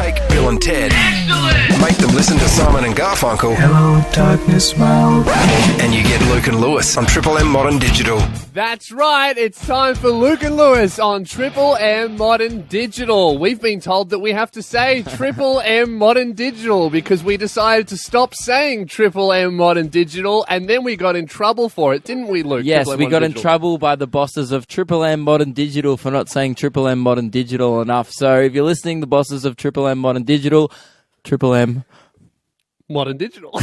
Take Bill and Ted. Excellent. Make them listen to Simon and Garfunkel. Hello, darkness, my old friend. And you get Luke and Lewis on Triple M Modern Digital. That's right, it's time for Luke and Lewis on Triple M Modern Digital. We've been told that we have to say Triple M Modern Digital because we decided to stop saying Triple M Modern Digital and then we got in trouble for it, didn't we, Luke? Yes, we got in trouble by the bosses of Triple M Modern Digital for not saying Triple M Modern Digital enough. So if you're listening, the bosses of Triple M Modern Digital, Triple M Modern Digital.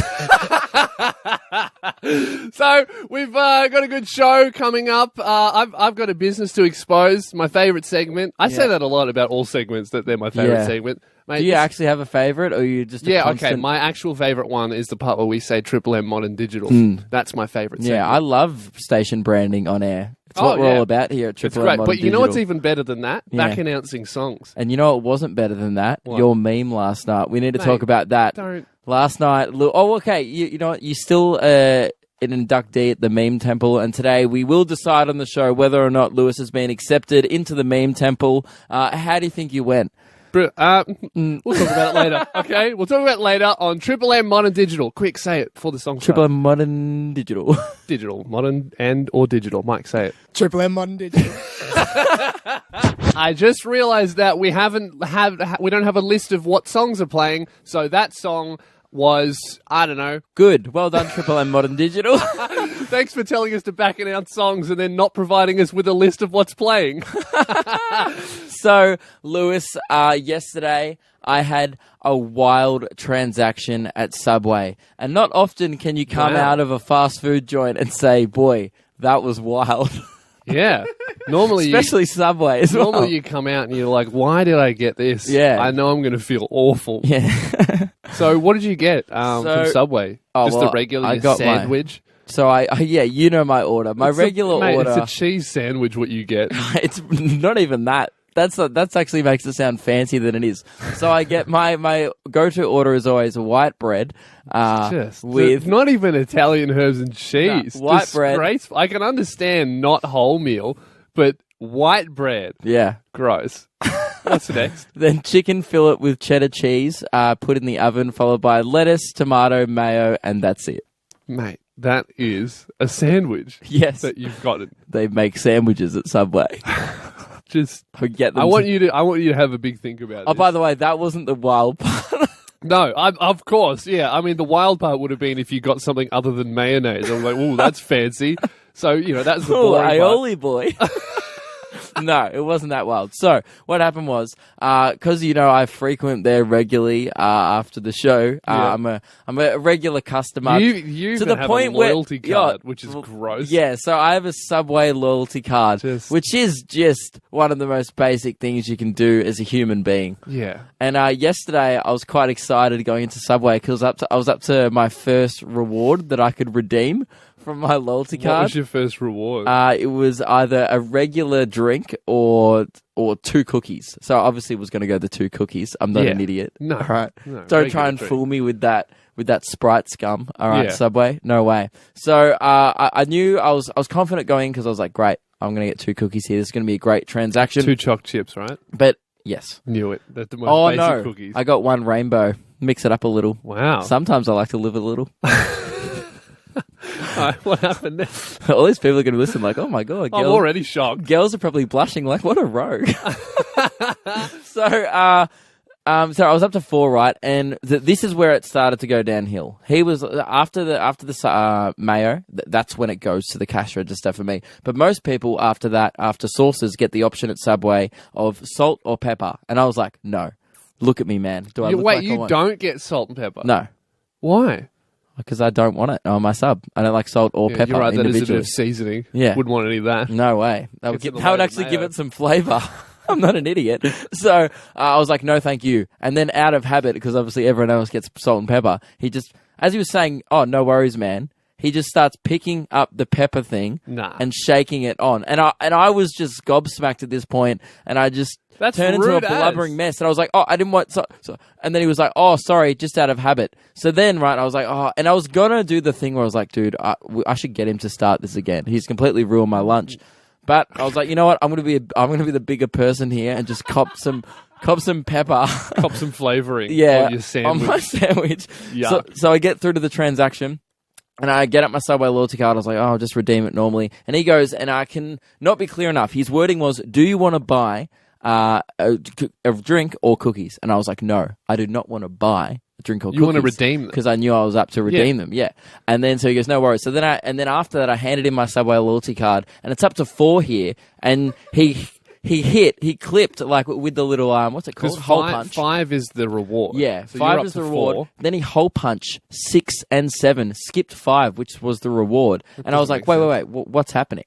So we've got a good show coming up. I've got a business to expose, my favourite segment. I say that a lot about all segments, that they're my favourite segment. Mate, do you actually have a favourite, or are you just a constant... okay. My actual favourite one is the part where we say Triple M Modern Digital. That's my favourite segment. Yeah, I love station branding on air. It's what we're all about here at Triple M Modern But you Digital. know what's even better than that? Back announcing songs. And you know what wasn't better than that? What? Your meme last night. We need to talk about that. Last night... Oh, okay. You know what? You still... an inductee at the Meme Temple, and today we will decide on the show whether or not Lewis has been accepted into the Meme Temple. How do you think you went? We'll talk about it later, okay? We'll talk about it later on Triple M Modern Digital. Quick, say it before the song starts. Triple M Modern Digital. Digital. Modern and or digital. Mike, say it. Triple M Modern Digital. I just realised that we don't have a list of what songs are playing, so that song was, I don't know. Good. Well done, Triple M Modern Digital. Thanks for telling us to back announce songs and then not providing us with a list of what's playing. So, Lewis, yesterday I had a wild transaction at Subway. And not often can you come out of a fast food joint and say, boy, that was wild. Yeah. Especially Subway as well. Normally you come out and you're like, why did I get this? Yeah. I know I'm going to feel awful. Yeah. So what did you get from Subway? Just a regular sandwich? You know my order. My regular order. It's a cheese sandwich what you get. It's not even that. That's actually makes it sound fancier than it is. So I get my go-to order is always white bread with not even Italian herbs and cheese. No, white bread. I can understand not wholemeal, but white bread. Yeah. Gross. What's next? Then chicken fillet with cheddar cheese, put in the oven, followed by lettuce, tomato, mayo, and that's it. Mate, that is a sandwich. Yes. That you've gotten. They make sandwiches at Subway. I want you to have a big think about this. Oh, by the way, that wasn't the wild part. No, of course, yeah. I mean, the wild part would have been if you got something other than mayonnaise. I'm like, ooh, that's fancy. So, that's the boring aioli boy. No, it wasn't that wild. So what happened was, because I frequent there regularly after the show. I'm a regular customer. You to the point a loyalty card, which is gross. Yeah, so I have a Subway loyalty card, which is just one of the most basic things you can do as a human being. Yeah. And yesterday I was quite excited going into Subway because I was up to my first reward that I could redeem from my loyalty card. What was your first reward? It was either a regular drink or 2 cookies. So I obviously was going to go the 2 cookies. I'm not an idiot. No. All right. No, don't try and fool me with that Sprite scum. All right, Subway. No way. So I knew I was confident going because I was like, great, I'm going to get 2 cookies here. This is going to be a great transaction. 2 choc chips, right? But yes. Knew it. That's the most basic cookies. I got 1 rainbow. Mix it up a little. Wow. Sometimes I like to live a little. What happened next? All these people are going to listen like, oh my God. I'm already shocked. Girls are probably blushing like, what a rogue. So I was up to 4, right? And this is where it started to go downhill. He was, after the mayo, that's when it goes to the cash register for me. But most people after that, after sauces, get the option at Subway of salt or pepper. And I was like, no. Look at me, man. Do I look like you don't get salt and pepper? No. Why? Because I don't want it on my sub. I don't like salt or pepper. You're right, that is a individually. bit of seasoning. Yeah. Wouldn't want any of that. No way. That would actually give it some flavour. I'm not an idiot. So I was like, no, thank you. And then out of habit, because obviously everyone else gets salt and pepper, he just, as he was saying, oh, no worries, man, he just starts picking up the pepper thing and shaking it on. And I was just gobsmacked at this point, and I just turned into a blubbering mess. And I was like, oh, I didn't want... So. And then he was like, oh, sorry, just out of habit. So then, right, I was like, oh... And I was going to do the thing where I was like, dude, I should get him to start this again. He's completely ruined my lunch. But I was like, you know what? I'm gonna be the bigger person here and just cop some cop some pepper. Cop some flavouring Yeah, on your sandwich. on my sandwich. Yuck. So I get through to the transaction. And I get up my Subway loyalty card. I was like, oh, I'll just redeem it normally. And he goes, and I can not be clear enough. His wording was, do you want to buy a drink or cookies? And I was like, no, I do not want to buy a drink or cookies. You want to redeem them. Because I knew I was up to redeem them, yeah. And then so he goes, no worries. So then after that, I handed him my Subway loyalty card. And it's up to 4 here. And he clipped like with the little what's it called? Hole punch. 5 is the reward. Yeah, so 5 is the reward. 4. Then he hole punch 6 and 7, skipped 5, which was the reward. And I was like, wait, what's happening?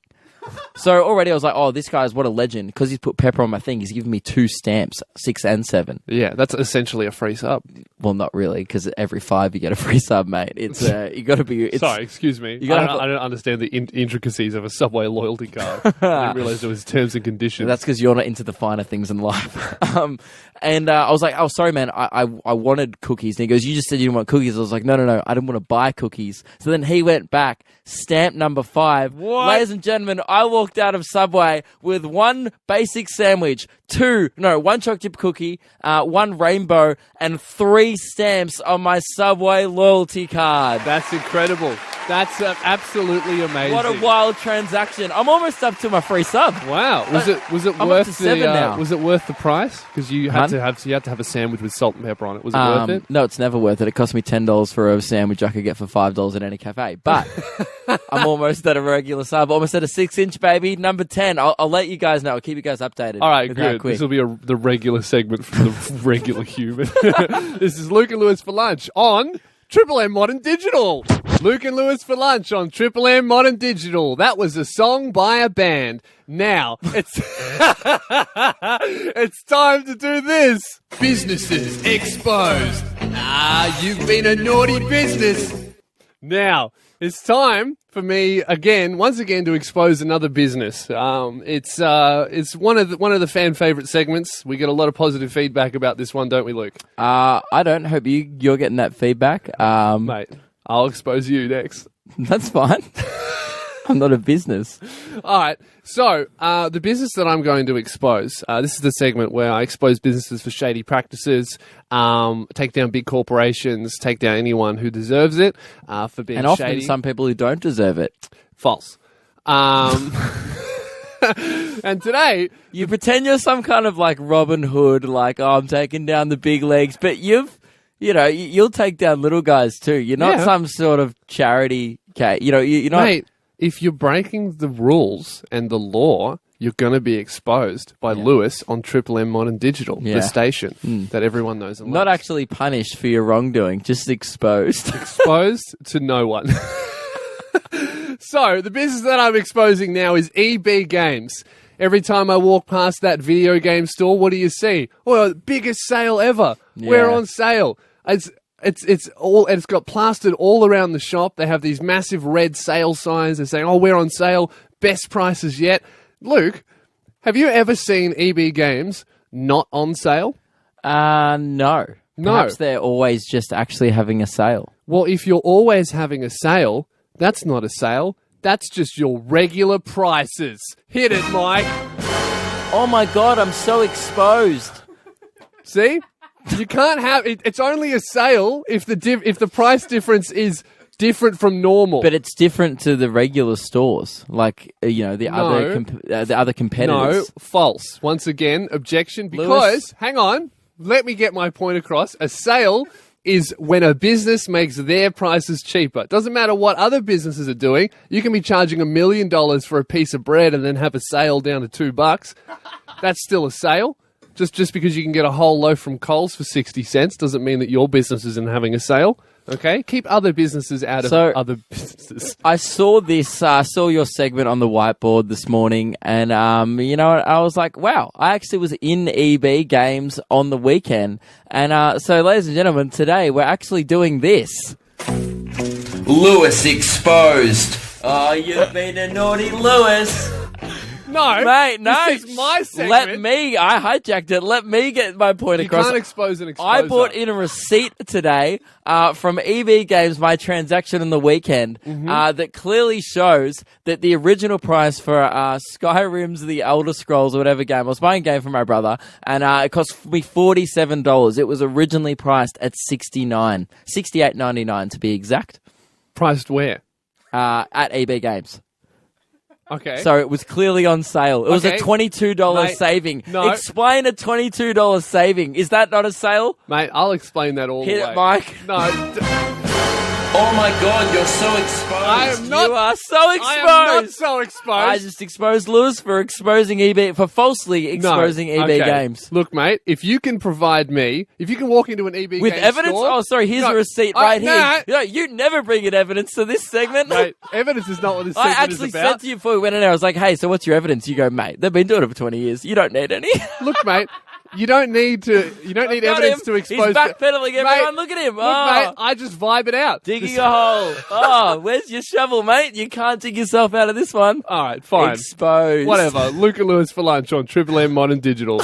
So already I was like, oh, this guy's what a legend because he's put pepper on my thing. He's given me 2 stamps, 6 and 7. Yeah, that's essentially a free sub. Well, not really, because every 5 you get a free sub, mate. It's you got to be. Sorry, excuse me. I don't understand the intricacies of a Subway loyalty card. I didn't realize there was terms and conditions. That's because you're not into the finer things in life. And I was like, oh, sorry, man. I wanted cookies. And he goes, you just said you didn't want cookies. I was like, no. I didn't want to buy cookies. So then he went back, stamp number 5. What? Ladies and gentlemen, I walked out of Subway with 1 basic sandwich, 1 chocolate chip cookie, 1 rainbow, and 3 stamps on my Subway loyalty card. That's incredible. That's absolutely amazing. What a wild transaction! I'm almost up to my free sub. Wow. Was it I'm worth up to 7 now. Was it worth the price? Because you had to have a sandwich with salt and pepper on it. Was it worth it? No, it's never worth it. It cost me $10 for a sandwich I could get for $5 at any cafe. But I'm almost at a regular sub. Almost at a 6-inch, baby. Number 10. I'll let you guys know. I'll keep you guys updated. All right, good. This will be the regular segment for the regular human. This is Luke and Lewis for lunch on Triple M Modern Digital. Luke and Lewis for lunch on Triple M Modern Digital. That was a song by a band. Now, it's it's time to do this. Businesses exposed. You've been a naughty business. Now, it's time for me once again to expose another business. It's one of the fan favorite segments. We get a lot of positive feedback about this one, don't we, Luke? I don't hope you're getting that feedback. Mate, I'll expose you next. That's fine. I'm not a business. All right. So, the business that I'm going to expose, this is the segment where I expose businesses for shady practices, take down big corporations, take down anyone who deserves it for being shady. And often some people who don't deserve it. False. And today... You pretend you're some kind of like Robin Hood, like, oh, I'm taking down the big legs, but you'll take down little guys too. You're not some sort of charity cat. You're not... Mate, if you're breaking the rules and the law, you're going to be exposed by Lewis on Triple M Modern Digital, the station that everyone knows and loves. Not actually punished for your wrongdoing, just exposed. Exposed to no one. So, the business that I'm exposing now is EB Games. Every time I walk past that video game store, what do you see? Oh, biggest sale ever. Yeah. We're on sale. It's got plastered all around the shop. They have these massive red sale signs. They're saying, oh, we're on sale. Best prices yet. Luke, have you ever seen EB Games not on sale? No. No. Perhaps they're always just actually having a sale. Well, if you're always having a sale, that's not a sale. That's just your regular prices. Hit it, Mike. Oh my God, I'm so exposed. See? You can't have it. It's only a sale if the price difference is different from normal. But it's different to the regular stores, like the other competitors. No, false. Once again, objection. Because Lewis. hang on, let me get my point across. A sale is when a business makes their prices cheaper. It doesn't matter what other businesses are doing. You can be charging $1 million for a piece of bread and then have a sale down to $2. That's still a sale. Just because you can get a whole loaf from Coles for 60 cents doesn't mean that your business isn't having a sale. Okay? Keep other businesses out of other businesses. I saw your segment on the whiteboard this morning, and I was like, wow, I actually was in EB Games on the weekend. And so, ladies and gentlemen, today we're actually doing this. Lewis exposed. Oh, you've been a naughty Lewis. No, Mate, no. This is my segment. I hijacked it. Let me get my point You across. can't expose an exposer. I bought in a receipt today from EB Games, my transaction on the weekend, that clearly shows that the original price for Skyrim's The Elder Scrolls or whatever game, I was buying a game for my brother, and it cost me $47. It was originally priced at $68.99 to be exact. Priced where? At EB Games. Okay. So it was clearly on sale. It was a Okay. $22 Mate, saving. no. Explain a $22 saving. Is that not a sale? Mate, I'll explain that all Hit the way. it, Mike. No, Oh my god, you're so exposed. I am not. You are so exposed. I am not so exposed. I just exposed Lewis for exposing for falsely exposing EB Okay. Games. Look, mate, if you can provide me, if you can walk into an EB With Games evidence? store, Oh, sorry, here's No, a receipt I- right nah. here. No, you never bring in evidence to this segment. mate, evidence is not what this I segment actually is about. said to you before we went in there, I was like, hey, so what's your evidence? You go, mate, they've been doing it for 20 years. You don't need any. Look, mate, you don't need to. You don't need Got evidence him. to expose. He's backpedaling, everyone. Mate, Look at him. Look, Oh. mate, I just vibe it out. Digging a hole. Oh, where's your shovel, mate? You can't dig yourself out of this one. All right, fine. Exposed. Whatever. Luke and Lewis for lunch on Triple M Modern Digital.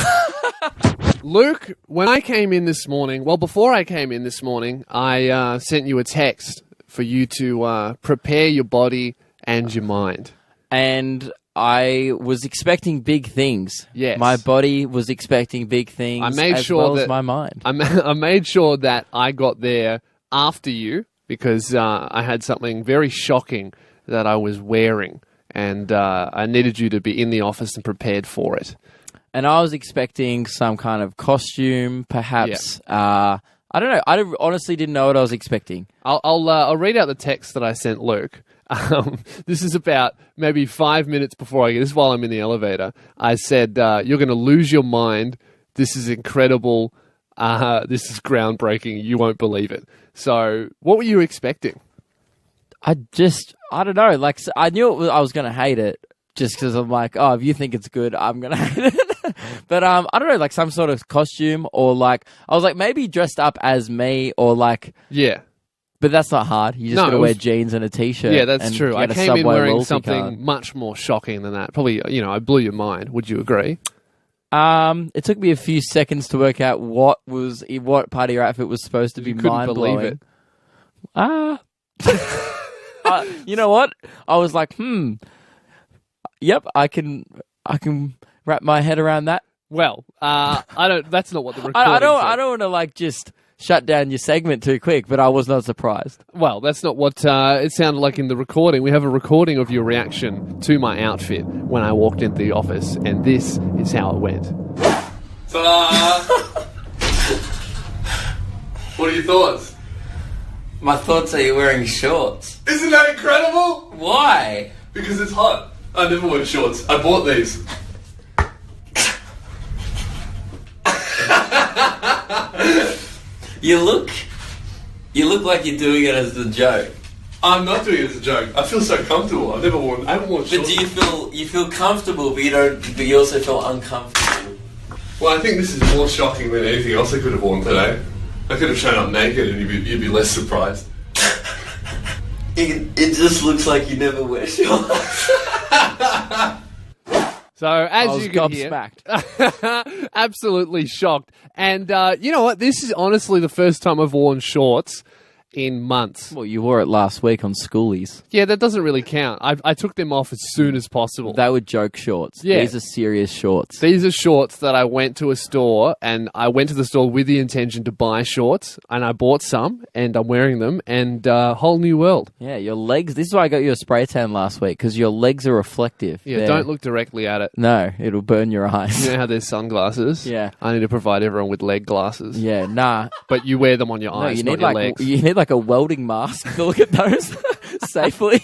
Luke, when I came in this morning, before I came in this morning, I sent you a text for you to prepare your body and your mind. And I was expecting big things. Yes. My body was expecting big things. I made as sure well that as my mind. I made sure that I got there after you because I had something very shocking that I was wearing, and I needed you to be in the office and prepared for it. And I was expecting some kind of costume, perhaps. I don't know. I honestly didn't know what I was expecting. I'll read out the text that I sent Luke. This is about maybe 5 minutes before I get. This is while I'm in the elevator. I said, "You're going to lose your mind. This is incredible. This is groundbreaking. You won't believe it." So, what were you expecting? I don't know. Like, I knew I was going to hate it just because I'm like, oh, if you think it's good, I'm going to hate it. But I don't know, like some sort of costume or like, I was like maybe dressed up as me or like, Yeah. but that's not hard. You just No, got to it wear was- jeans and a t-shirt. Yeah, that's and true. I get a came in Subway wearing loyalty something card. much more shocking than that. Probably, I blew your mind. Would you agree? It took me a few seconds to work out what part of your outfit was supposed to be You couldn't mind believe blowing. it. You know what? I was like, yep, I can wrap my head around that. Well, I don't. That's not what the recording I don't said. want to like just shut down your segment too quick, but I was not surprised. Well, that's not what it sounded like in the recording. We have a recording of your reaction to my outfit when I walked into the office, and this is how it went. What are your thoughts? My thoughts are you wearing shorts. Isn't that incredible? Why? Because it's hot. I never wear shorts. I bought these. You look like you're doing it as a joke. I'm not doing it as a joke. I feel so comfortable. I haven't worn But shorts. do you feel comfortable, but you also feel uncomfortable? Well, I think this is more shocking than anything else I could have worn today. I could have shown up naked and you'd be less surprised. It just looks like you never wear shorts. So, I as was you can hear, gobsmacked. absolutely shocked. And you know what? This is honestly the first time I've worn shorts in months. Well, you wore it last week on Schoolies. Yeah, that doesn't really count. I took them off as soon as possible. They were joke shorts. Yeah. These are serious shorts. These are shorts that I went to a store, and I went to the store with the intention to buy shorts, and I bought some, and I'm wearing them, and whole new world. Yeah, your legs. This is why I got you a spray tan last week, because your legs are reflective. Yeah, They're- don't look directly at it. No, it'll burn your eyes. You know how there's sunglasses? Yeah. I need to provide everyone with leg glasses. Yeah, nah. But you wear them on your No, eyes, you not need your like legs. a welding mask to look at those safely.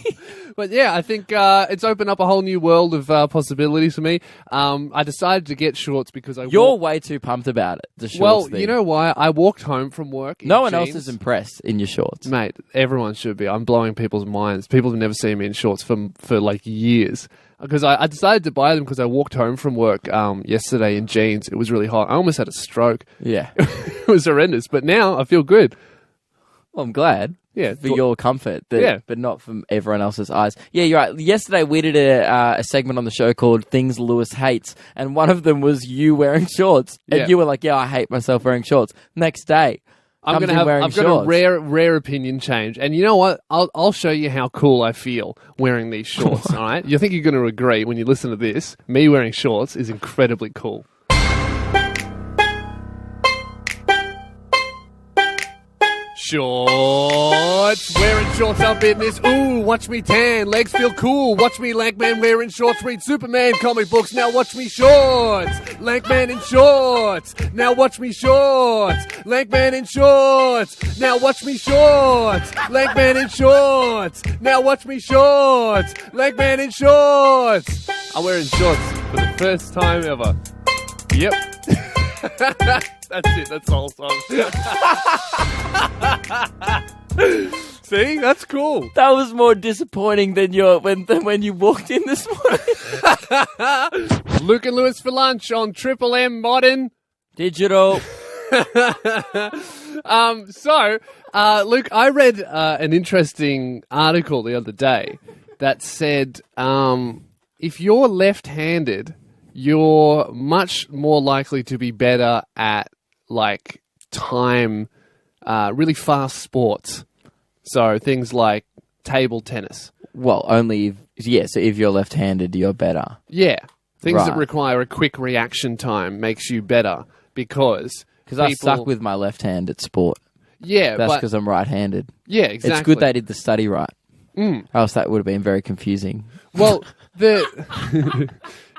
But yeah, I think it's opened up a whole new world of possibilities for me. I decided to get shorts because You're way too pumped about it. The shorts well, thing. you know why? I walked home from work. In no one else jeans. is impressed in your shorts. Mate, everyone should be. I'm blowing people's minds. People have never seen me in shorts for like years. Because I decided to buy them because I walked home from work yesterday in jeans. It was really hot. I almost had a stroke. Yeah. It was horrendous. But now I feel good. Well, I'm glad. Yeah, For your comfort, Yeah. but not from everyone else's eyes. Yeah, you're right. Yesterday we did a segment on the show called Things Lewis Hates, and one of them was you wearing shorts. And Yeah. you were like, yeah, I hate myself wearing shorts. Next day, I've got a rare opinion change, and you know what? I'll show you how cool I feel wearing these shorts. All right, you think you're going to agree when you listen to this? Me wearing shorts is incredibly cool. Shorts, wearing shorts up in this. Ooh, watch me tan, legs feel cool. Watch me lank man wearing shorts, read Superman comic books. Now watch me shorts, lank man in shorts. Now watch me shorts, lank man in shorts. Now watch me shorts, lank man in shorts. Now watch me shorts, lank man in shorts. I'm wearing shorts for the first time ever. Yep. That's it. That's the whole song. See, that's cool. That was more disappointing than when you walked in this morning. Luke and Lewis for lunch on Triple M Modern Digital. Luke, I read an interesting article the other day that said if you're left-handed, you're much more likely to be better at like time, really fast sports. So things like table tennis. Well, only so if you're left-handed, you're better. Yeah. Things that Right. require a quick reaction time makes you better because I suck with my left hand at sport. Yeah, That's but because I'm right-handed. yeah, exactly. It's good they did the study right. Else that would have been very confusing. Well,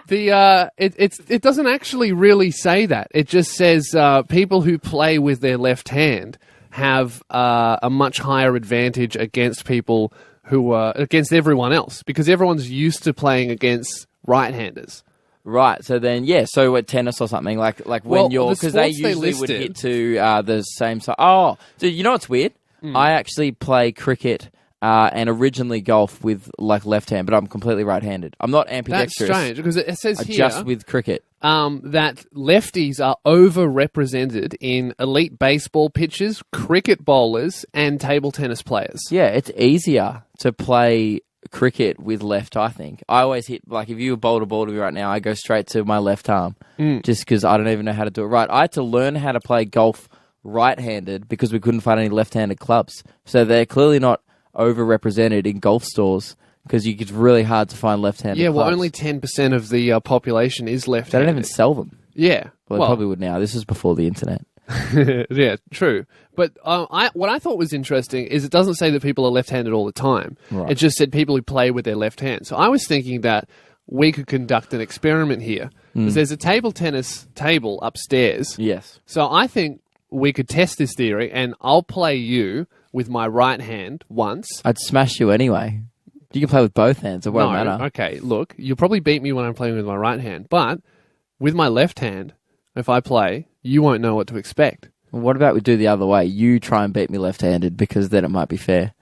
it doesn't actually really say that. It just says people who play with their left hand have a much higher advantage against people who are against everyone else because everyone's used to playing against right-handers. Right, so then, so at tennis or something, like when Well, you're... the Because they sports they usually would listed- hit to the same side. Oh, so you know what's weird? I actually play cricket and originally golf with like left hand, but I'm completely right-handed. I'm not That's ambidextrous. strange because it says here Just with cricket. that lefties are overrepresented in elite baseball pitchers, cricket bowlers, and table tennis players. Yeah, it's easier to play cricket with left, I think. I always hit, like, if you bowled a ball to me right now, I go straight to my left arm just because I don't even know how to do it right. I had to learn how to play golf right-handed because we couldn't find any left-handed clubs. So they're clearly not overrepresented in golf stores because it's really hard to find left-handed Yeah, well, clubs. only 10% of the population is They left-handed. don't even sell them. Yeah. Well, they probably would now. This is before the internet. Yeah, true. But what I thought was interesting is it doesn't say that people are left-handed all the time. Right. It just said people who play with their left hand. So I was thinking that we could conduct an experiment here. Because there's a table tennis table upstairs. Yes. So I think we could test this theory, and I'll play you with my right hand once. I'd smash you anyway. You can play with both hands. It won't matter. Okay, look, you'll probably beat me when I'm playing with my right hand. But with my left hand, if I play, you won't know what to expect. Well, what about we do the other way? You try and beat me left-handed because then it might be fair.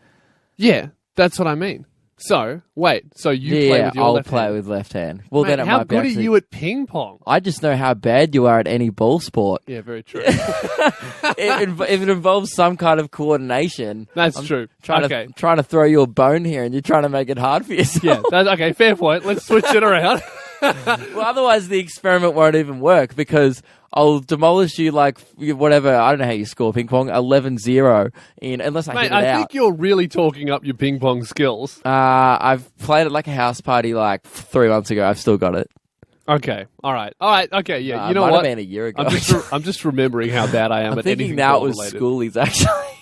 Yeah, that's what I mean. So, wait, so you play with your I'll left play hand? with left hand. Well, Mate, then it how might be good actually... are you at ping pong? I just know how bad you are at any ball sport. Yeah, very true. If it involves some kind of coordination, That's true. trying to throw you a bone here, and you're trying to make it hard for yourself. Yeah, okay, fair point. Let's switch it around. Well, otherwise the experiment won't even work because I'll demolish you like whatever. I don't know how you score ping pong 11-0 unless I Mate, hit it I out. think you're really talking up your ping pong skills. I've played it like a house party like 3 months ago. I've still got it. Okay, all right, okay, yeah. You know might what? have been a year ago. I'm just remembering how bad I am I'm at thinking anything now it was ball-related. schoolies actually.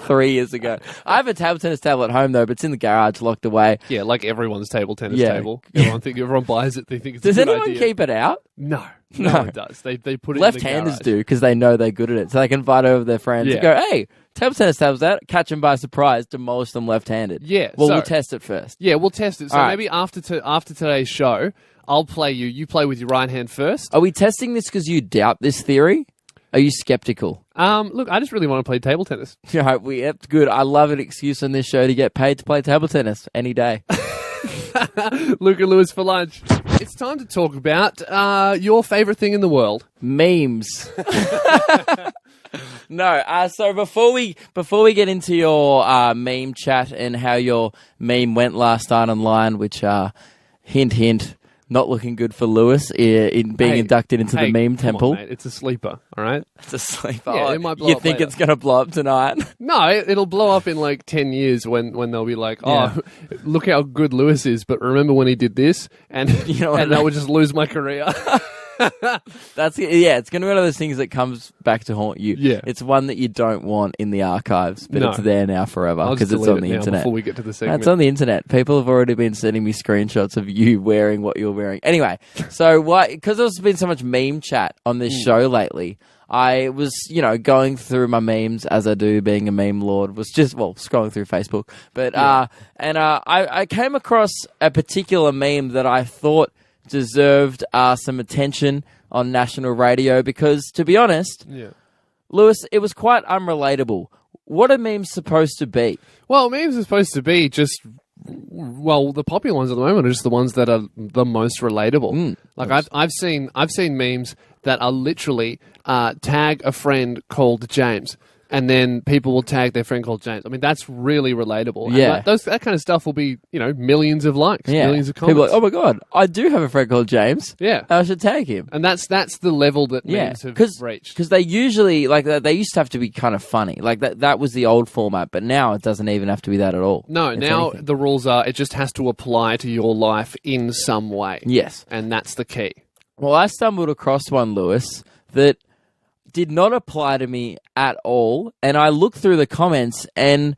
3 years ago. I have a table tennis table at home though, but it's in the garage locked away. Yeah, like everyone's table tennis Yeah. table. Everyone buys it. They think it's Does a good anyone idea. keep it out? No No. one does. They put it Left-handers in the do because they know they're good at it. So they can invite over their friends Yeah. and go, hey, table tennis table's out, catch them by surprise, demolish them left-handed. Yeah, Well, so- we'll test it first. Yeah, we'll test it. So All right. maybe after today's show, I'll play you. You play with your right hand first. Are we testing this because you doubt this theory? Are you skeptical? Look, I just really want to play table tennis. Yeah, good. I love an excuse on this show to get paid to play table tennis any day. Luke and Lewis for lunch. It's time to talk about your favorite thing in the world. Memes. No. So before we get into your meme chat and how your meme went last night online, which hint hint. Not looking good for Lewis in being inducted into the meme temple. On, mate. It's a sleeper, all right? It's a sleeper. Yeah, it might blow you up think later. it's going to blow up tonight? No, it'll blow up in like 10 years when they'll be like, oh, look how good Lewis is, but remember when he did this? And, You know what I and mean? I would just lose my career. It's going to be one of those things that comes back to haunt you. Yeah. It's one that you don't want in the archives, but No. it's there now forever I'll because just it's delete on it the now internet. before we get to the segment. It's on the internet. People have already been sending me screenshots of you wearing what you're wearing. Anyway, so because there's been so much meme chat on this show lately, I was, going through my memes as I do, being a meme lord, was just, scrolling through Facebook. But, I came across a particular meme that I thought deserved some attention on national radio because, to be honest, Lewis, it was quite unrelatable. What are memes supposed to be? Well, memes are supposed to be just, the popular ones at the moment are just the ones that are the most relatable. I've seen memes that are literally tag a friend called James. And then people will tag their friend called James. I mean, that's really relatable. Yeah. And that kind of stuff will be, millions of likes, millions of comments. People are like, oh my God, I do have a friend called James. Yeah. I should tag him. And that's the level that memes have reached. Because they usually, they used to have to be kind of funny. Like, that was the old format, but now it doesn't even have to be that at all. No, if now anything. the rules are it just has to apply to your life in some way. Yes. And that's the key. Well, I stumbled across one, Lewis, that did not apply to me at all. And I looked through the comments, and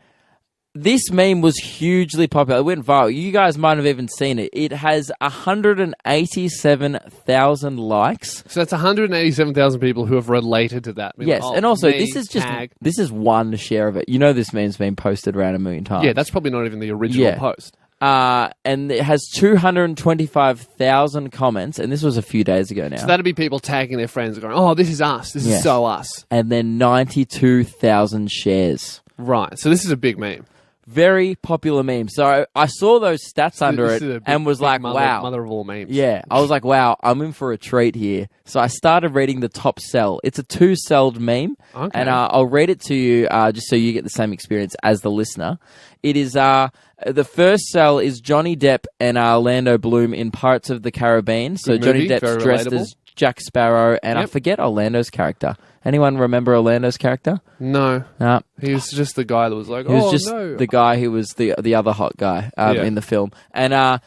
this meme was hugely popular. It went viral. You guys might have even seen it. It has 187,000 likes. So that's 187,000 people who have related to that. I mean, Yes, and also me, this tag. is one share of it. This meme's been posted around 1 million times. Yeah, that's probably not even the original post. And it has 225,000 comments, and this was a few days ago now. So that'd be people tagging their friends and going, oh, this is us. This is so us. And then 92,000 shares. Right. So this is a big meme. Very popular meme. So I saw those stats under This it is a big- and was big like, wow. Mother of all memes. Yeah, I was like, wow, I'm in for a treat here. So I started reading the top sell. It's a 2-celled meme, Okay. and I'll read it to you just so you get the same experience as the listener. It is the first sell is Johnny Depp and Orlando Bloom in Pirates of the Caribbean. So Good Johnny movie, Depp's very dressed relatable. as Jack Sparrow, and I Yep. forget Orlando's character. Anyone remember Orlando's character? No. No. He was just the guy that was like, He was oh, just no. the guy who was the other hot guy Yeah. in the film. And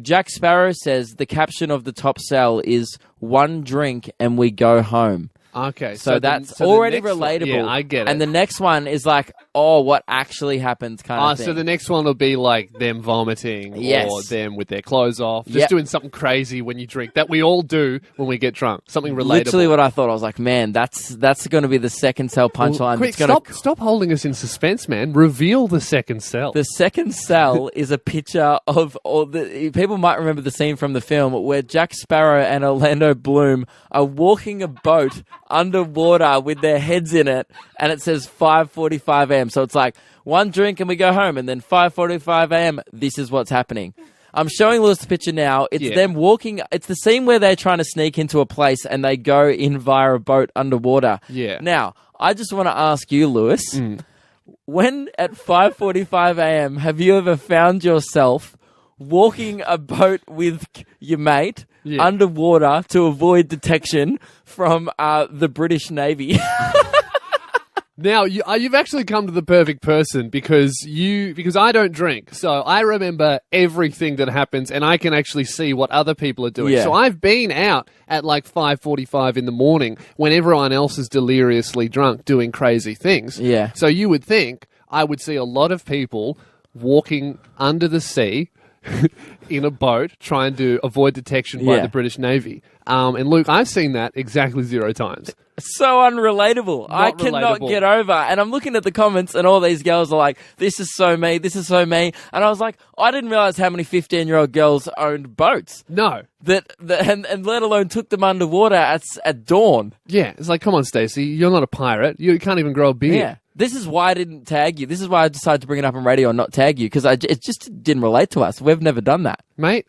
Jack Sparrow says the caption of the top sell is "one drink and we go home." Okay. So that's the already next one- relatable. Yeah, I get it. And the next one is like, oh, what actually happens kind of thing. So the next one will be like them vomiting Yes. or them with their clothes off. Just Yep. doing something crazy when you drink. That we all do when we get drunk. Something relatable. Literally what I thought. I was like, man, that's going to be the second cell punchline. Well, quick, It's gonna stop holding us in suspense, man. Reveal the second cell. The second cell is a picture of all the people might remember the scene from the film where Jack Sparrow and Orlando Bloom are walking a boat underwater with their heads in it, and it says 5:45 a.m. So it's like one drink and we go home, and then 5:45 a.m. This is what's happening. I'm showing Lewis the picture now. It's them walking. It's the scene where they're trying to sneak into a place and they go in via a boat underwater. Yeah. Now, I just want to ask you, Lewis, when at 5:45 a.m. have you ever found yourself walking a boat with your mate underwater to avoid detection from the British Navy? Now, you've actually come to the perfect person because I don't drink. So I remember everything that happens and I can actually see what other people are doing. Yeah. So I've been out at like 5:45 in the morning when everyone else is deliriously drunk doing crazy things. Yeah. So you would think I would see a lot of people walking under the sea in a boat trying to avoid detection by Yeah. the British Navy. And Luke, I've seen that exactly 0 times. So unrelatable. I Not cannot relatable. get over. And I'm looking at the comments and all these girls are like, this is so me, this is so me. And I was like, I didn't realize how many 15-year-old girls owned boats. No. And let alone took them underwater at dawn. Yeah, it's like, come on, Stacey, you're not a pirate. You can't even grow a beard. Yeah. This is why I didn't tag you. This is why I decided to bring it up on radio and not tag you, because it just didn't relate to us. We've never done that. Mate,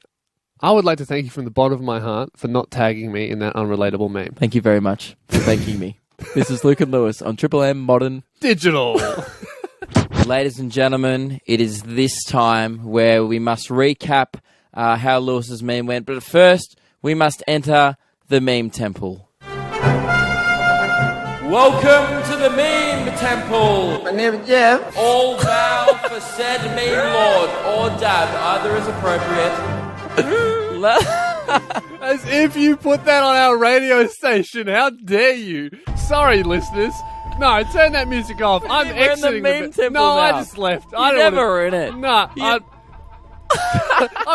I would like to thank you from the bottom of my heart for not tagging me in that unrelatable meme. Thank you very much for thanking me. This is Luke and Lewis on Triple M Modern. Digital. Ladies and gentlemen, it is this time where we must recap how Lewis's meme went. But first, we must enter the meme temple. Welcome to the meme temple. My name is Jeff. All bow for said meme lord or dab, either is appropriate. As if you put that on our radio station. How dare you? Sorry, listeners. No, turn that music off. I'm We're in the exiting meme temple No, I now. just left. You I don't never wanna... were in it. Nah, I'm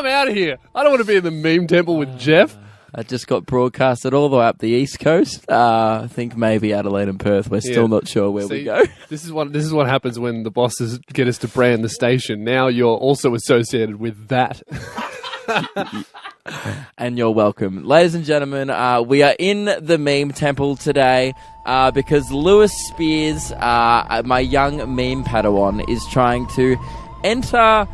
out of here. I don't want to be in the meme temple with Jeff. It just got broadcasted all the way up the East Coast. I think maybe Adelaide and Perth. We're still not sure where we go. This is what happens when the bosses get us to brand the station. Now you're also associated with that. And you're welcome. Ladies and gentlemen, we are in the meme temple today because Lewis Spears, my young meme Padawan, is trying to enter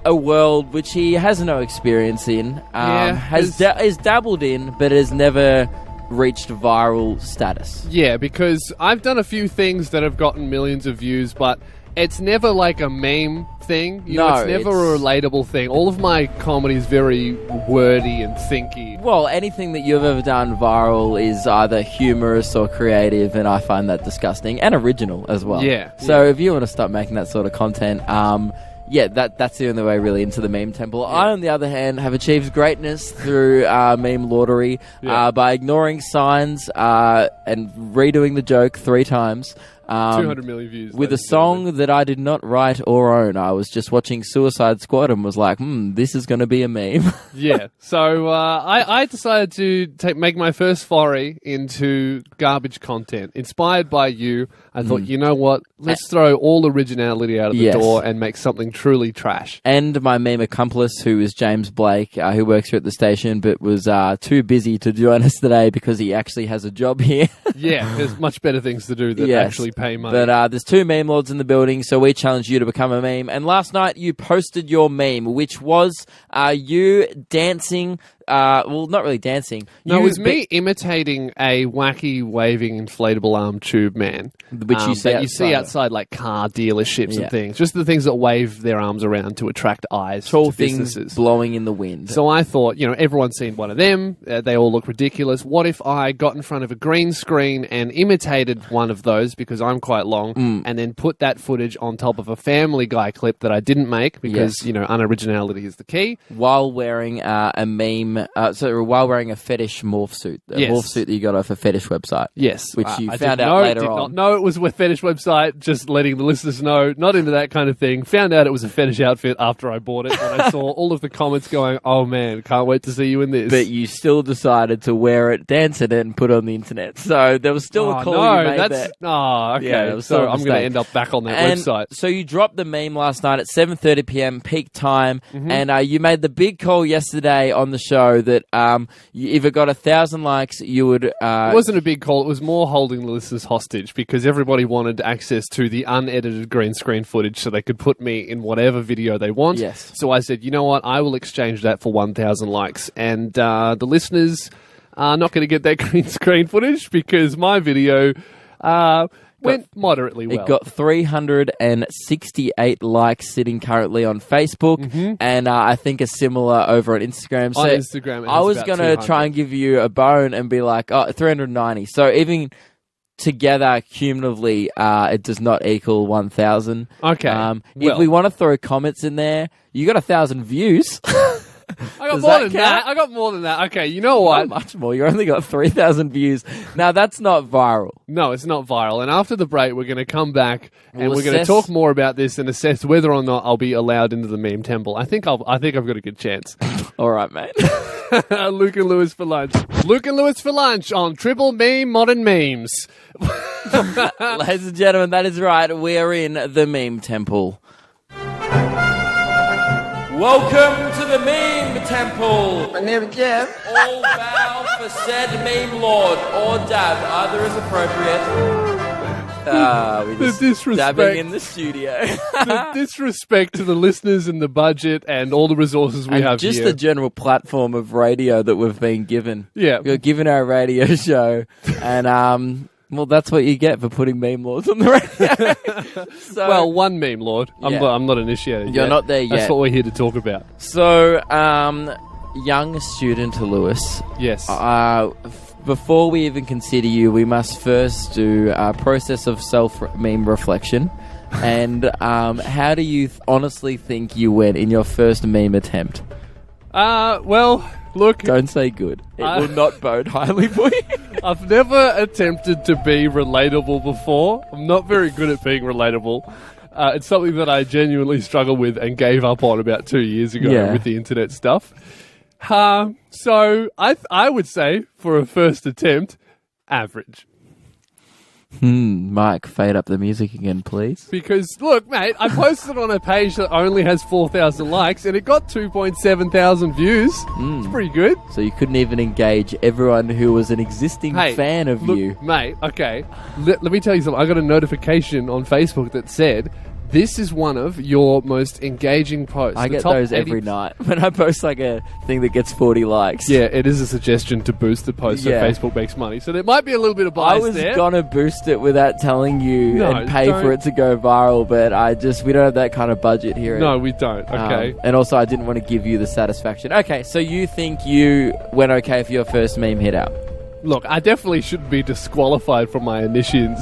a world which he has no experience in, has dabbled in, but has never reached viral status. Yeah, because I've done a few things that have gotten millions of views, but it's never like a meme thing. You know, it's never a relatable thing. All of my comedy is very wordy and thinky. Well, anything that you've ever done viral is either humorous or creative, and I find that disgusting and original as well. Yeah. So if you want to start making that sort of content, that's the only way really into the meme temple. Yeah. I, on the other hand, have achieved greatness through meme lottery by ignoring signs and redoing the joke 3 times. 200 million views. With a song that I did not write or own. I was just watching Suicide Squad and was like, this is going to be a meme. Yeah. So I decided to make my first foray into garbage content. Inspired by you, I thought, you know what? Let's throw all originality out of the door and make something truly trash. And my meme accomplice, who is James Blake, who works here at the station, but was too busy to join us today because he actually has a job here. Yeah, there's much better things to do than actually pay money. But there's 2 meme lords in the building, so we challenge you to become a meme. And last night you posted your meme, which was you dancing. Well, not really dancing. No, it was me imitating a wacky waving inflatable arm tube man, which you see outside like car dealerships and things. Just the things that wave their arms around to attract eyes. Tall to things businesses. Blowing in the wind. So I thought, everyone's seen one of them. They all look ridiculous. What if I got in front of a green screen and imitated one of those because I'm quite long, and then put that footage on top of a Family Guy clip that I didn't make because unoriginality is the key. While wearing a meme. While wearing a fetish morph suit. Morph suit that you got off a fetish website. Yes. Which you found out later on. Not know it was a fetish website, just letting the listeners know, not into that kind of thing. Found out it was a fetish outfit after I bought it, when I saw all of the comments going, oh man, can't wait to see you in this. But you still decided to wear it, dance in it, and put it on the internet. So there was still a call you made there. Oh, okay. Yeah, so I'm going to end up back on that website. So you dropped the meme last night at 7:30 p.m. peak time, and you made the big call yesterday on the show that if it got 1,000 likes, you would... It wasn't a big call. It was more holding the listeners hostage because everybody wanted access to the unedited green screen footage so they could put me in whatever video they want. Yes. So I said, you know what? I will exchange that for 1,000 likes. And the listeners are not going to get that green screen footage because my video... went moderately well. It got 368 likes sitting currently on Facebook, and I think a similar over on Instagram. So on Instagram, I was going to try and give you a bone and be like, 390. So even together, cumulatively, it does not equal 1,000. Okay. If we want to throw comments in there, you got 1,000 views. I got more than that. I got more than that. Okay, you know what? Not much more. You only got 3,000 views. Now, that's not viral. No, it's not viral. And after the break, we're going to come back and we're going to talk more about this and assess whether or not I'll be allowed into the meme temple. I think I've got a good chance. All right, mate. Luke and Lewis for lunch. Luke and Lewis for lunch on Triple Meme Modern Memes. Ladies and gentlemen, that is right. We are in the meme temple. Welcome to the meme temple. My name is Jeff. All bow for said meme lord or dab, either is appropriate. We just dabbing in the studio. The disrespect to the listeners and the budget and all the resources we have just here. the general platform of radio that we've been given. Yeah. We're given our radio show and Well, that's what you get for putting meme lords on the radio. So, Well, one meme lord. Yeah. I'm not initiated You're yet. not there yet. That's what we're here to talk about. so young student Lewis, Yes. before we even consider you, we must first do a process of self-meme reflection. And how do you honestly think you went in your first meme attempt? Well, look, Don't say good. It will not bode highly for you. I've never attempted to be relatable before. I'm not very good at being relatable. It's something that I genuinely struggle with and gave up on about 2 years ago Yeah. with the internet stuff. So I would say for a first attempt, average. Mike, fade up the music again, please. Because, look, mate, I posted on a page that only has 4,000 likes and it got 2.7 thousand views. It's pretty good. So you couldn't even engage everyone who was an existing Hey, fan of look, you. mate, okay. Let me tell you something. I got a notification on Facebook that said, this is one of your most engaging posts. I The get top those 80 every night when I post like a thing that gets 40 likes. Yeah, it is a suggestion to boost the post Yeah. so Facebook makes money. So there might be a little bit of I bias was there. gonna boost it without telling you No, and pay for don't. it to go viral, but we don't have that kind of budget here. No, we don't. Okay. And also, I didn't want to give you the satisfaction. Okay, so you think you went okay for your first meme hit out? Look, I definitely shouldn't be disqualified from my initiate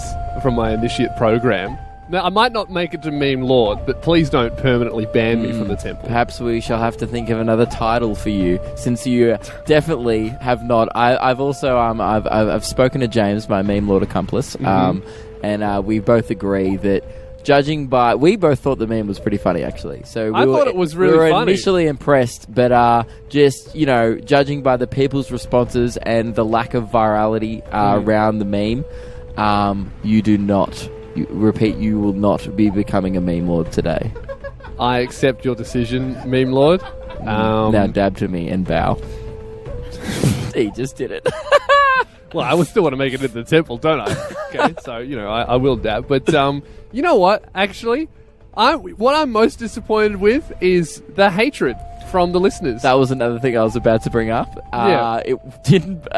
program. Now, I might not make it to Meme Lord, but please don't permanently ban me from the temple. Perhaps we shall have to think of another title for you, since you definitely have not. I've also I've spoken to James, my meme lord accomplice, and we both agree that. Judging by, we both thought the meme was pretty funny, actually. So I thought it was really we were funny. initially impressed, but just judging by the people's responses and the lack of virality around the meme, you do not. You will not be becoming a meme lord today. I accept your decision, Meme Lord. Now dab to me and bow. He just did it. Well, I would still want to make it into the temple, don't I? Okay, so, I will dab. But, you know what? Actually, what I'm most disappointed with is the hatred from the listeners. That was another thing I was about to bring up. Yeah. It didn't.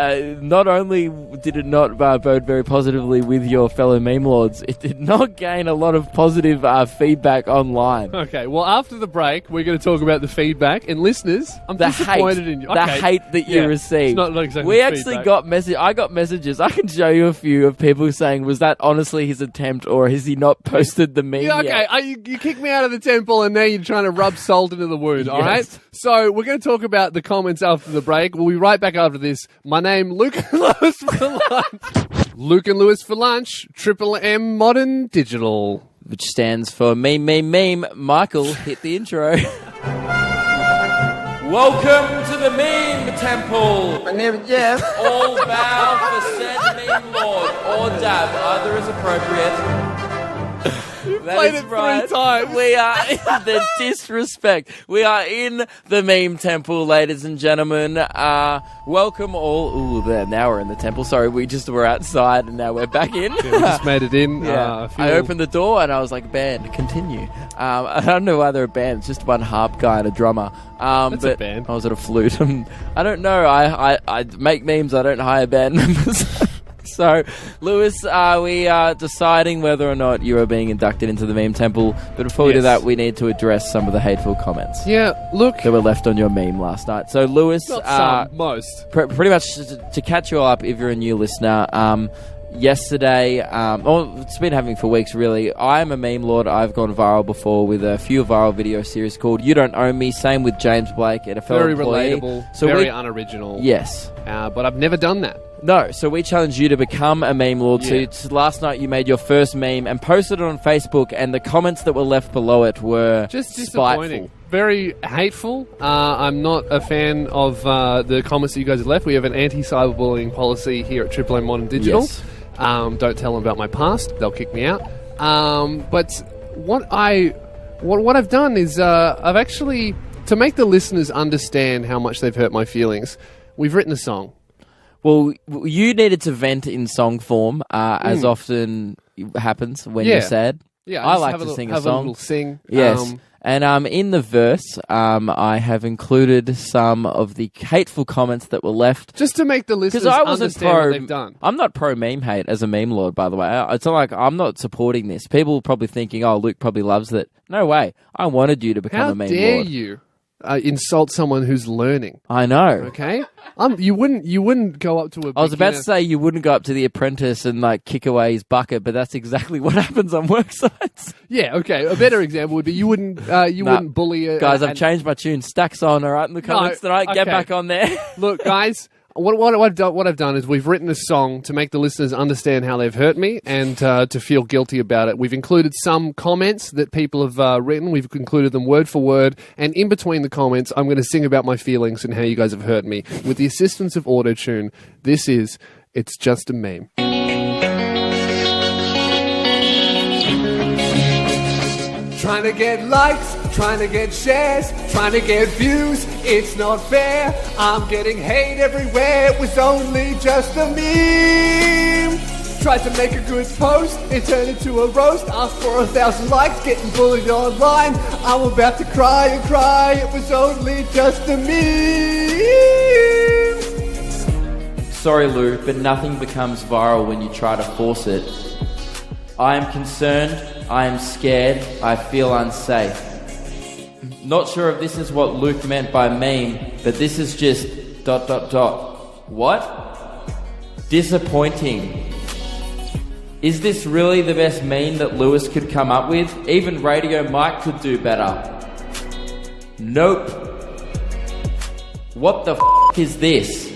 Not only did it not bode very positively with your fellow meme lords, it did not gain a lot of positive feedback online. Okay, well, after the break, we're going to talk about the feedback. And listeners, I'm disappointed in you. The Okay. hate that you Yeah, received. It's not exactly We actually feedback. got I got messages. I can show you a few of people saying, "Was that honestly his attempt, or has he not posted the meme Yeah, okay, yet?" you kicked me out of the temple and now you're trying to rub salt into the wound, all right? Yes. So we're going to talk about the comments after the break. We'll be right back after this. My name, Luke and Lewis for lunch. Luke and Lewis for lunch, Triple M Modern Digital. Which stands for meme. Michael, hit the intro. Welcome to the meme temple. My name is Jeff. All bow for said meme lord or dab, either is appropriate. That played is it 3 times. We are in the disrespect. We are in the meme temple, ladies and gentlemen. Welcome all. Ooh, there. Now we're in the temple. Sorry, we just were outside and now we're back in. Yeah, we just made it in. Yeah. I opened the door and I was like, band, continue. I don't know why they're a band. It's just one harp guy and a drummer. That's a but band. I was at a flute. I don't know. I make memes. I don't hire band members. So, Lewis, we are deciding whether or not you are being inducted into the meme temple. But before we do Yes. that, we need to address some of the hateful comments Yeah, look, that were left on your meme last night. So, Lewis, not some, most. pretty much to catch you all up if you're a new listener, yesterday, it's been happening for weeks really. I am a meme lord. I've gone viral before with a few viral video series called You Don't Own Me. Same with James Blake and a fellow Very employee. relatable, So very we, unoriginal. yes. But I've never done that. No, so we challenged you to become a meme lord. Yeah. So last night you made your first meme and posted it on Facebook, and the comments that were left below it were Just disappointing. spiteful. Very hateful. I'm not a fan of the comments that you guys have left. We have an anti-cyberbullying policy here at Triple M Modern Digital. Yes. Don't tell them about my past; they'll kick me out. But what I've done is I've actually, to make the listeners understand how much they've hurt my feelings, we've written a song. Well, you needed to vent in song form, as often happens when Yeah. you're sad. Yeah, I just like have to a sing have a song. little sing. Yes. And in the verse, I have included some of the hateful comments that were left. Just to make the listeners Because I wasn't understand what they've done. I'm not pro meme hate as a meme lord, by the way. It's not like I'm not supporting this. People are probably thinking, oh, Luke probably loves it. No way. I wanted you to become How a meme dare lord. you insult someone who's learning? I know. Okay, you wouldn't go up to a. I was about to say you wouldn't go up to the apprentice and like kick away his bucket, but that's exactly what happens on work sites. Yeah, okay. A better example would be you wouldn't wouldn't bully a Guys, I've changed my tune. Stacks on, all right, in the comments tonight. Get okay. back on there. Look, guys, what I've done is we've written a song to make the listeners understand how they've hurt me and to feel guilty about it. We've included some comments that people have written. We've included them word for word. And in between the comments, I'm going to sing about my feelings and how you guys have hurt me. With the assistance of autotune, this is It's Just a Meme. Trying to get likes, trying to get shares, trying to get views, it's not fair. I'm getting hate everywhere, it was only just a meme. Tried to make a good post, it turned into a roast. Asked for 1,000 likes, getting bullied online. I'm about to cry and cry, it was only just a meme. Sorry, Lou, but nothing becomes viral when you try to force it. I am concerned, I am scared, I feel unsafe. Not sure if this is what Luke meant by meme, but this is just ... What? Disappointing. Is this really the best meme that Lewis could come up with? Even Radio Mike could do better. Nope. What the is this?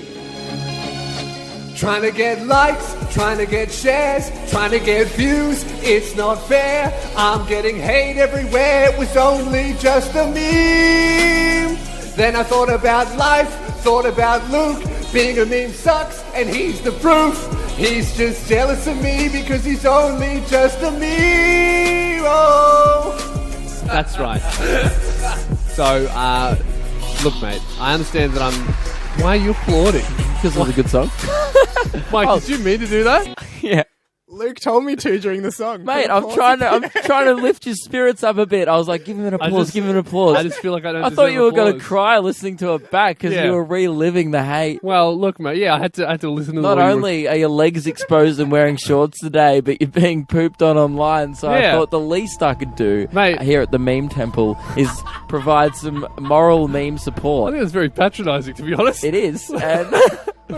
Trying to get likes, trying to get shares, trying to get views, it's not fair. I'm getting hate everywhere, it was only just a meme. Then I thought about life, thought about Luke. Being a meme sucks, and he's the proof. He's just jealous of me because he's only just a meme. Oh. That's right. So, look, mate, I understand that Why are you applauding? Because it was a good song. Mike, did you mean to do that? Yeah. Luke told me to during the song. Mate, I'm trying to lift your spirits up a bit. I was like, give him an applause, give him an applause. I just feel like I don't I thought you were going to applause. cry listening to it back because Yeah. you were reliving the hate. Well, look, mate, yeah, I had to listen to Not the way you only are your legs exposed and wearing shorts today, but you're being pooped on online. So I Yeah. thought the least I could do Mate. here at the Meme Temple is provide some moral meme I support. think it's very patronising, to be honest. It is. And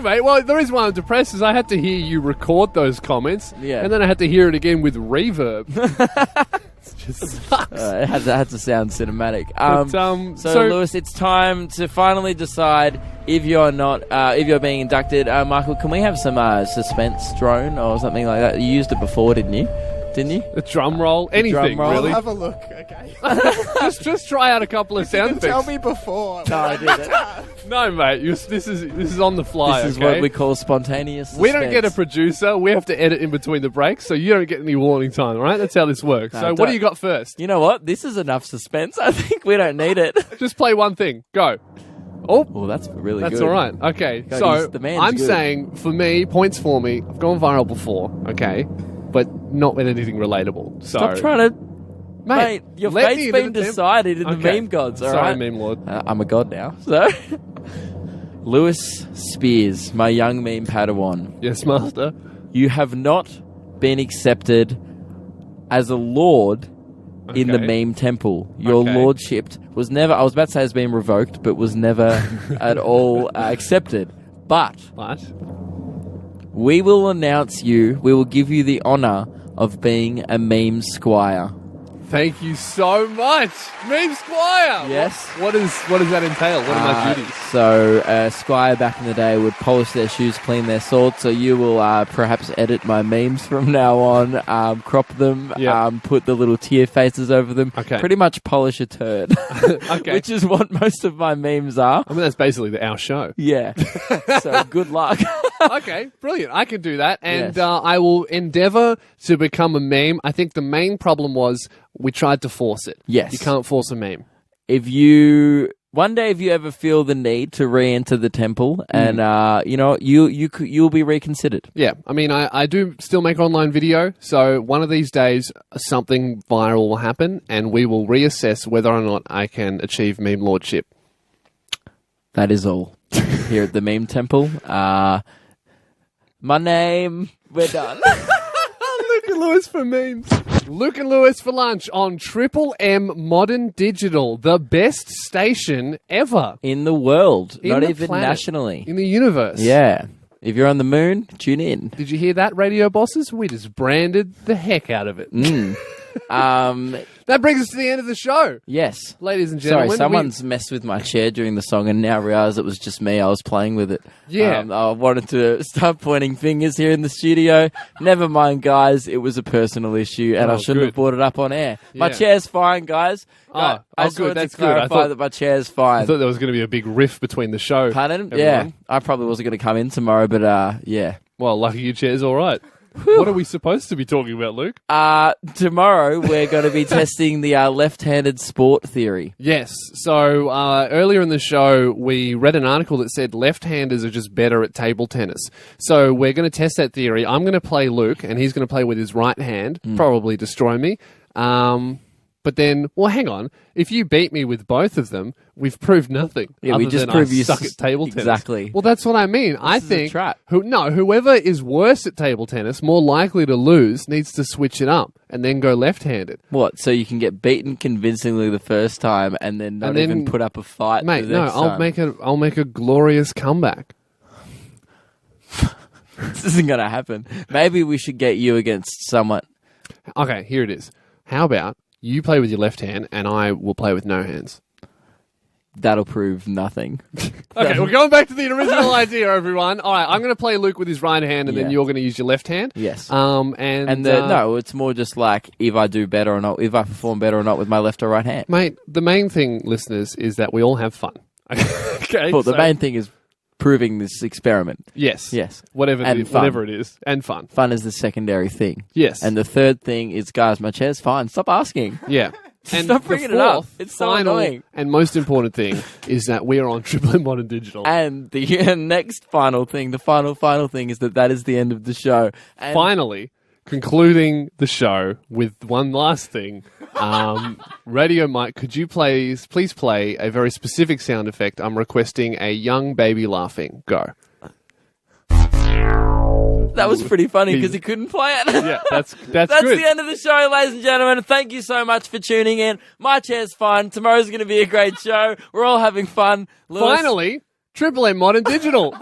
Mate, well, the reason why I'm depressed is I had to hear you record those comments, Yeah. and then I had to hear it again with reverb. It just sucks. it had to sound cinematic. But, So, Lewis, it's time to finally decide if you're not, if you're being inducted. Michael, can we have some suspense drone or something like that? You used it before, didn't you? Didn't you? a drum roll, anything, drum roll. really. Have a look, okay? just try out a couple of sound Tell effects. me before. No, I didn't. No, mate, this is on the fly. This is okay? what we call spontaneous suspense. We don't get a producer. We have to edit in between the breaks, so you don't get any warning time, all right? That's how this works. No, So what don't. do you got first? You know what? This is enough suspense. I think we don't need it. Just play one thing. Go. Oh, Oh, that's really that's good. all right. Okay, God, so the man's I'm good. saying, for me, points for me, I've gone viral before, okay? But not with anything relatable. So, Stop trying to... Mate, your let me fate's into been the temp- decided in the Okay. meme gods, all Sorry, right? meme lord. I'm a god now. So, Lewis Spears, my young meme Padawan, Yes, master. you have not been accepted as a lord in the Okay. meme temple. Your Okay. lordship was never, I was about to say has been revoked, but was never at all accepted. But What? we will announce you, we will give you the honor of being a meme squire. Thank you so much, Meme Squire. Yes. What does that entail? What are my duties? So, Squire back in the day would polish their shoes, clean their swords. So you will perhaps edit my memes from now on, crop them, Yeah. put the little tear faces over them. Okay. Pretty much polish a turd, Okay. which is what most of my memes are. I mean, that's basically our show. Yeah. So good luck. Okay, brilliant. I can do that. And Yes. I will endeavor to become a meme. I think the main problem was we tried to force it. Yes. You can't force a meme. If you One day, if you ever feel the need to re-enter the temple, and you'll be reconsidered. Yeah, I mean, I do still make online video, so one of these days something viral will happen, and we will reassess whether or not I can achieve meme lordship. That is all here at the Meme Temple. My name. We're done. Luke and Lewis for memes. Luke and Lewis for lunch on Triple M Modern Digital, the best station ever In the world, In not the even planet. nationally. in the universe. Yeah. If you're on the moon, tune in. Did you hear that, radio bosses? We just branded the heck out of it. That brings us to the end of the show. Yes. Ladies and gentlemen. Sorry, someone's messed with my chair during the song and now realised it was just me. I was playing with it. Yeah. I wanted to start pointing fingers here in the studio. Never mind, guys. It was a personal issue and I shouldn't have brought it up on air. My Yeah. chair's fine, guys. Oh, I just good. wanted That's to good. I clarify thought- that my chair's fine. I thought there was going to be a big riff between the show. Pardon? everyone. Yeah. I probably wasn't going to come in tomorrow, but yeah. Well, lucky your chair's all right. What are we supposed to be talking about, Luke? Tomorrow we're going to be testing the left-handed sport theory. Yes. So earlier in the show, we read an article that said left-handers are just better at table tennis. So we're going to test that theory. I'm going to play Luke, and he's going to play with his right hand, probably destroy me. But then, well, hang on. If you beat me with both of them, we've proved nothing. Yeah, we other just than prove I you suck at table tennis. Exactly. Well, that's what I mean. I is a think trap. whoever is worse at table tennis, more likely to lose, needs to switch it up and then go left-handed. What? So you can get beaten convincingly the first time and then not even put up a fight. Mate, the no, next I'll time? make a glorious comeback. This isn't going to happen. Maybe we should get you against someone. Okay, here it is. How about you play with your left hand and I will play with no hands? That'll prove nothing. Okay, we're going back to the original idea, everyone. All right, I'm going to play Luke with his right hand, and then Yeah. you're going to use your left hand. Yes. No, it's more just like if I do better or not, if I perform better or not with my left or right hand. mate. The main thing, listeners, is that we all have fun. Okay. Well, the so- main thing is proving this experiment. Yes. Yes. Whatever. And fun. Whatever it is, and fun. Fun is the secondary thing. Yes. And the third thing is, guys, my chair's fine. Stop asking. yeah. And Stop the bringing it up. fourth, It's so final, annoying. and most important thing is that we are on Triple M Modern Digital. And the next final thing, the final thing is that is the end of the show. And Finally, concluding the show with one last thing. Radio Mike, could you please play a very specific sound effect? I'm requesting a young baby laughing. Go. that was pretty funny because he couldn't play it. Yeah, that's That's good. the end of the show, ladies and gentlemen. Thank you so much for tuning in. My chair's fine. Tomorrow's going to be a great show. We're all having fun. Lewis, Finally, Triple M Modern Digital.